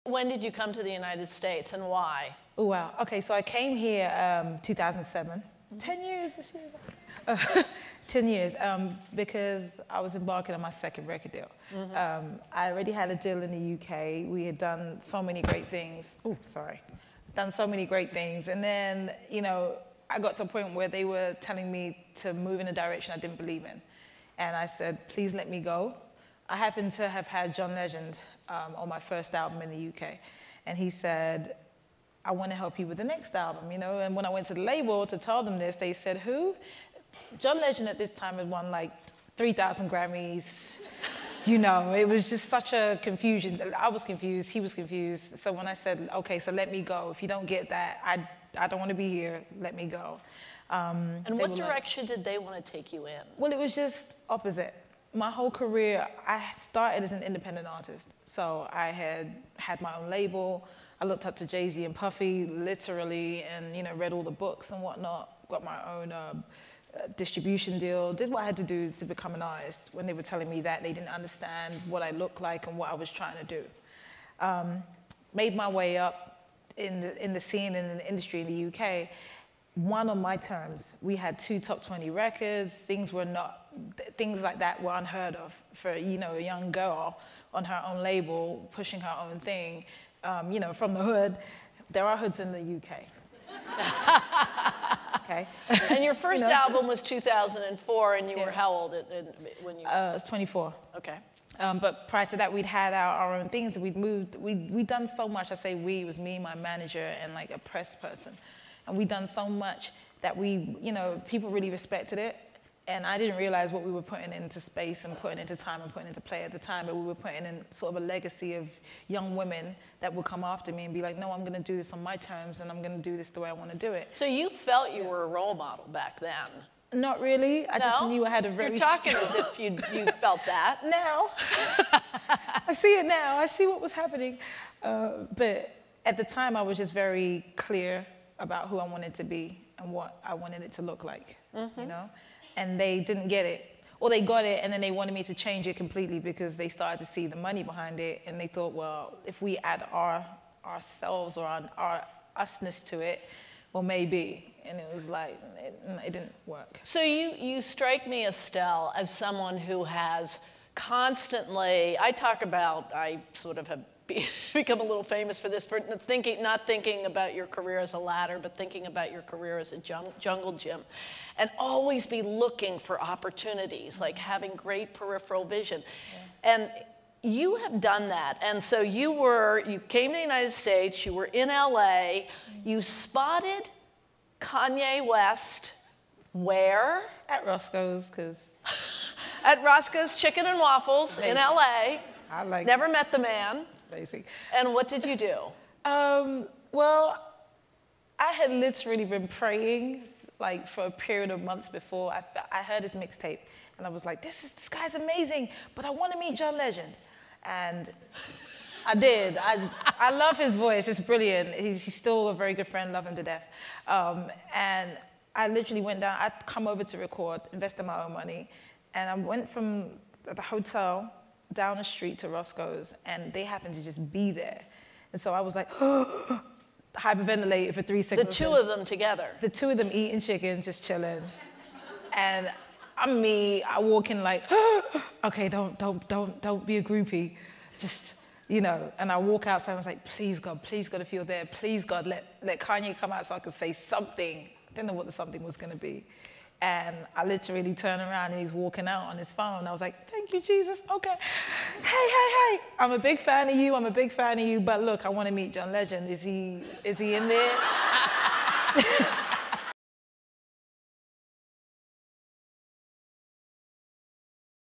When did you come to the United States and why? Oh, wow. Okay, so I came here 2007. 10 years this year. 10 years, because I was embarking on my second record deal. I already had a deal in the UK. We had done so many great things. Oh, sorry. Done so many great things. And then, you know, I got to a point where they were telling me to move in a direction I didn't believe in. And I said, please let me go. I happened to have had John Legend on my first album in the UK. And he said, I want to help you with the next album, you know? And when I went to the label to tell them this, they said, who? John Legend at this time had won like 3,000 Grammys. You know, it was just such a confusion. I was confused, he was confused. So when I said, okay, so let me go. If you don't get that, I don't want to be here, let me go. And what direction did they want to take you in? Well, it was just opposite. My whole career, I started as an independent artist. So I had my own label. I looked up to Jay-Z and Puffy, literally, and, you know, read all the books and whatnot, got my own distribution deal, did what I had to do to become an artist when they were telling me that they didn't understand what I looked like and what I was trying to do. Made my way up in the scene and in the industry in the UK. One on my terms. We had 2 top 20 records. Things like that were unheard of for, you know, a young girl on her own label, pushing her own thing, you know, from the hood. There are hoods in the UK. Okay. And your first album was 2004, and you were how old when you? I was 24. Okay. But prior to that, we'd had our own things. We'd moved. We'd done so much. I say we, it was me, my manager, and like a press person. And we'd done so much that you know, people really respected it. And I didn't realize what we were putting into space and putting into time and putting into play at the time, but we were putting in sort of a legacy of young women that would come after me and be like, no, I'm gonna do this on my terms and I'm gonna do this the way I wanna do it. So you felt you were a role model back then? Not really. I just knew I had a very... You're talking as if you felt that. Now. I see it now. I see what was happening. But at the time, I was just very clear about who I wanted to be and what I wanted it to look like, you know? And they didn't get it. Or they got it, and then they wanted me to change it completely because they started to see the money behind it, and they thought, well, if we add ourselves or our usness to it, well, maybe. And it was like, it didn't work. So you strike me, Estelle, as someone who has constantly, I sort of have become a little famous for this, for not thinking about your career as a ladder, but thinking about your career as a jungle gym, and always be looking for opportunities, like having great peripheral vision. Yeah. And you have done that, and so you came to the United States, you were in LA, you spotted Kanye West, where? At Roscoe's, because... At Roscoe's Chicken and Waffles in LA. I like Never met the man. Basic. And what did you do? Well, I had literally been praying like for a period of months before. I heard his mixtape, and I was like, this guy's amazing, but I want to meet John Legend. And I did. I love his voice. It's brilliant. He's still a very good friend. Love him to death. And I literally went down. I'd come over to record, invested my own money, and I went from the hotel down the street to Roscoe's, and they happened to just be there. And so I was like, hyperventilated for 3 seconds. The two of them together. The two of them eating chicken, just chilling. And I'm me, I walk in like, okay, don't be a groupie. Just, you know, and I walk outside and I was like, please God, if you're there, please God, let Kanye come out so I could say something. I didn't know what the something was gonna be. And I literally turn around and he's walking out on his phone. I was like, thank you, Jesus, okay. Hey, I'm a big fan of you, but look, I want to meet John Legend. Is he in there?